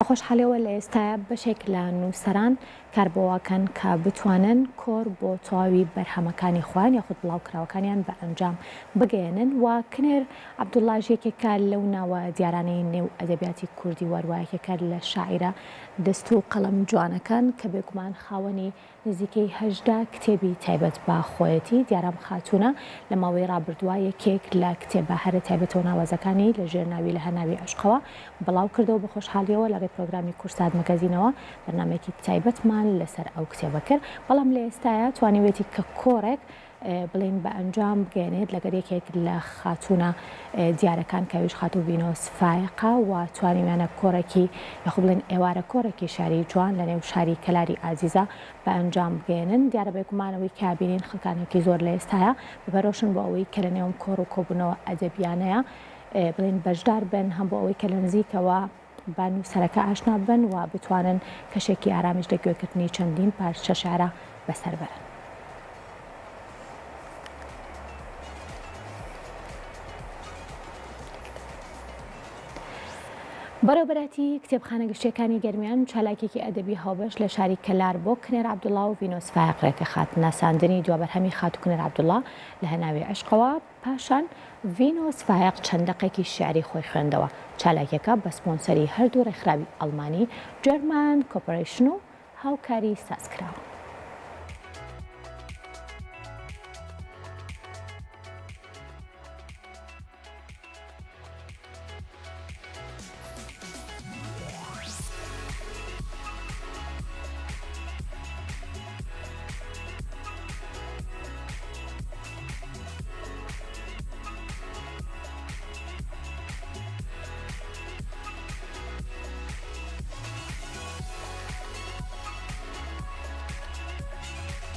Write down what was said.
بەخۆشحاڵیەوە لە ئێستاە بەشێک لە نووسەران کاربەوەکەن کە بتوانن کۆر بۆ تەواوی بەرهەمەکانی خۆیان یاخود بڵاوکراوەکانیان بە ئەنجام بگەێنن و کنێر عەبدوڵڵا ژێکێکە لەو ناوە دیارانەی نێو ئەدەبیاتی کوردی وەروایەکێکە لە شاعیرە دەست و قەڵەم جوانەکان کە بێگومان خاوەنی نزیکەی 18 کتێبی تایبەت بە خۆیەتی دیارام خاتوونە لە ماوەی ڕابردووە یەکێک لە کتێبە هەرە تایبەتەوە ناوازەکانی لە ژێرناوی لە هەناوی عشقەوە بڵاو کردەوە بە خۆشحاڵیەوە لە پرۆگرامی کورسات مەگەزینەوە بەرنامەیەکی تایبەتمان لەسەر ئەو کتێبە کرد بەڵام لە ئێستاە توانیوێتی کە کۆڕێک بڵین بە ئەنجام بگەێنێت لەگەر یەکێک لە خاتوونە دیارەکان کەویش خاتوو ڤینۆس فایقە و توانیویانە کۆڕێکی یاخود بڵین ئێوارە کۆڕێکی شاری جوان لە نێو شاری کەلاری ئازیزە بە ئەنجام بگەێنن دیارە بێگومانەوەی کابینین خەکانێکی زۆر لە ئێستاە بپەرۆشن بۆ ئەوەی کە لە نێوم کۆڕ و کۆبوونەوە ئەدەبیانەیە بڵین بەشدار بن هەم بۆ ئەوەی کە لە نزیکەوە با نووسەرەکە ئاشنا بن و بتوانن کەشێکی ئارامیش لە گوێکردنی چەندین پارچە شارە بەسەر بەرن. بەڕێوەبەراتی کتێبخانە گشتیەکانی گەرمیان چالاکێکی ئەدەبی هاوبەش لە شاری کەلار بۆ کنێر عەبدوڵڵا و ڤینۆس فایقڕێکە خاتنە ساندنی دوابەرهەمی خاتوو کنێر عەبدوڵڵا لە هەناوی عشقەوە پاشان ڤینۆس فایق چەندەقێکی شیعری خۆی خوێندەوە چالاکێکە بە سپۆنسەری هەردوو ڕێکخراوی ئەڵمانی جەرمان کۆپۆرێشن و هاوکاری سازکراوە.